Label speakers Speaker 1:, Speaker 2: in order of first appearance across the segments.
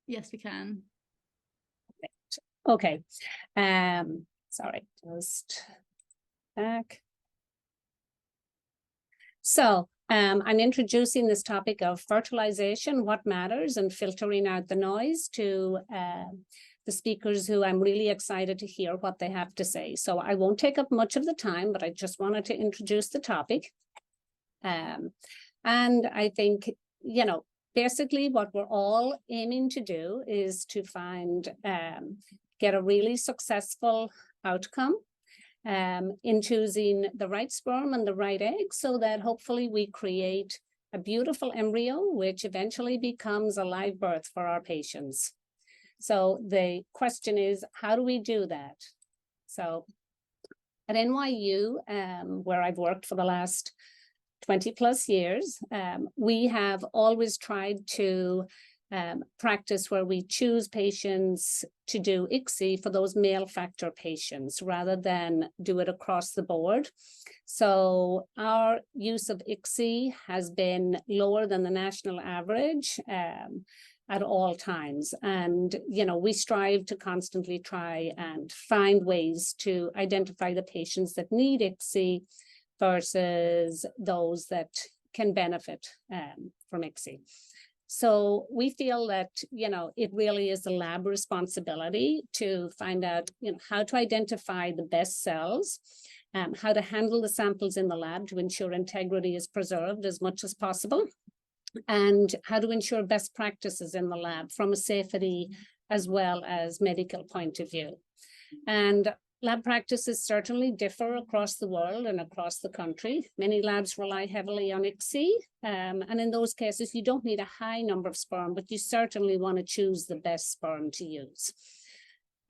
Speaker 1: Yes, we can.
Speaker 2: Okay. Sorry, just back. So I'm introducing this topic of fertilization, what matters, and filtering out the noise to the speakers who I'm really excited to hear what they have to say. So I won't take up much of the time, but I just wanted to introduce the topic. And I think, you know, basically what we're all aiming to do is to find, get a really successful outcome in choosing the right sperm and the right egg, so that hopefully we create a beautiful embryo, which eventually becomes a live birth for our patients. So the question is, how do we do that? So at NYU, where I've worked for the last 20 plus years, we have always tried to practice where we choose patients to do ICSI for those male factor patients rather than do it across the board. So our use of ICSI has been lower than the national average at all times. And, you know, we strive to constantly try and find ways to identify the patients that need ICSI versus those that can benefit from ICSI. So we feel that, you know, it really is the lab responsibility to find out, you know, how to identify the best cells, how to handle the samples in the lab to ensure integrity is preserved as much as possible, and how to ensure best practices in the lab from a safety as well as medical point of view. And lab practices certainly differ across the world and across the country. Many labs rely heavily on ICSI, and in those cases, you don't need a high number of sperm, but you certainly want to choose the best sperm to use.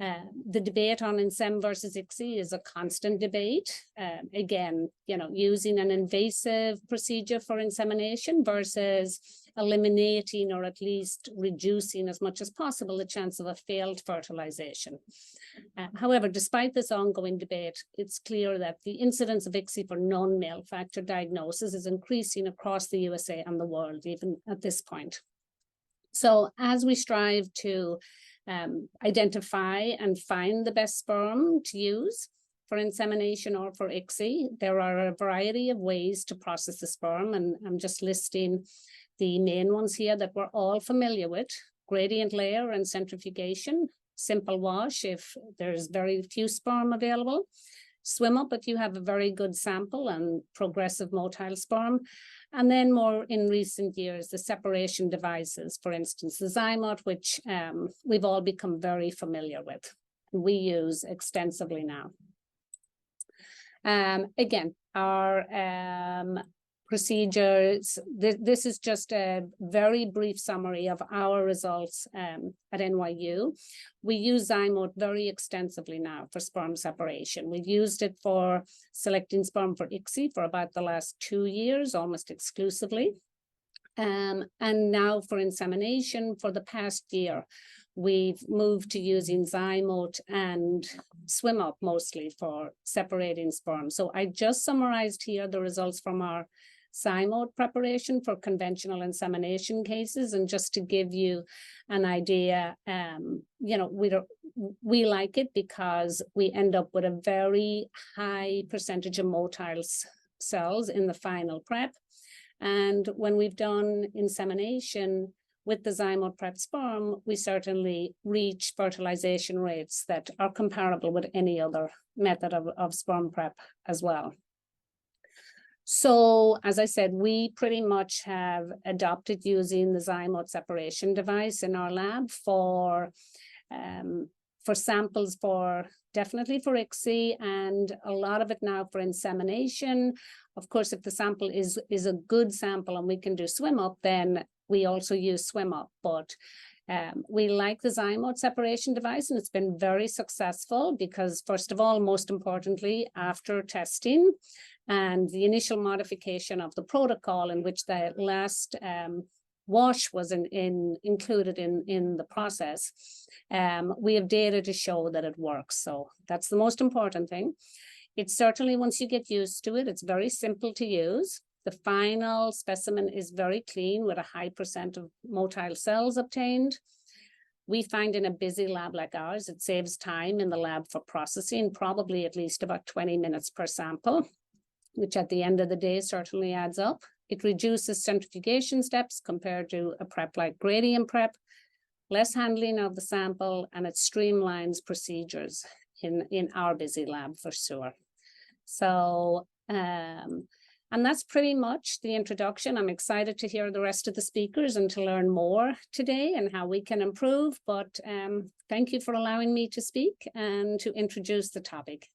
Speaker 2: The debate on INSEM versus ICSI is a constant debate. Again, you know, using an invasive procedure for insemination versus eliminating or at least reducing as much as possible the chance of a failed fertilization. However, despite this ongoing debate, it's clear that the incidence of ICSI for non-male factor diagnosis is increasing across the USA and the world, even at this point. So as we strive to identify and find the best sperm to use for insemination or for ICSI, there are a variety of ways to process the sperm, and I'm just listing the main ones here that we're all familiar with: gradient layer and centrifugation, simple wash if there's very few sperm available, swim up if you have a very good sample and progressive motile sperm, and then more in recent years, the separation devices, for instance, the Zymot, which we've all become very familiar with. We use extensively now. Again, our procedures, this is just a very brief summary of our results at NYU. We use Zymot very extensively now for sperm separation. We've used it for selecting sperm for ICSI for about the last 2 years, almost exclusively. And now for insemination for the past year, we've moved to using Zymot and swim up mostly for separating sperm. So I just summarized here the results from our Zymot preparation for conventional insemination cases, and just to give you an idea, you know, we like it because we end up with a very high percentage of motile cells in the final prep. And when we've done insemination with the Zymot prep sperm, we certainly reach fertilization rates that are comparable with any other method of sperm prep as well. So, as I said, we pretty much have adopted using the Zymot separation device in our lab for samples definitely for ICSI, and a lot of it now for insemination. Of course, if the sample is a good sample and we can do swim up, then we also use swim up. But we like the Zymot separation device, and it's been very successful because, first of all, most importantly, after testing and the initial modification of the protocol in which the last wash was included in the process, we have data to show that it works. So that's the most important thing. It's certainly, once you get used to it, it's very simple to use. The final specimen is very clean with a high % of motile cells obtained. We find in a busy lab like ours, it saves time in the lab for processing, probably at least about 20 minutes per sample, which at the end of the day certainly adds up. It reduces centrifugation steps compared to a prep like gradient prep, less handling of the sample, and it streamlines procedures in our busy lab for sure. So, and that's pretty much the introduction. I'm excited to hear the rest of the speakers and to learn more today and how we can improve. But thank you for allowing me to speak and to introduce the topic.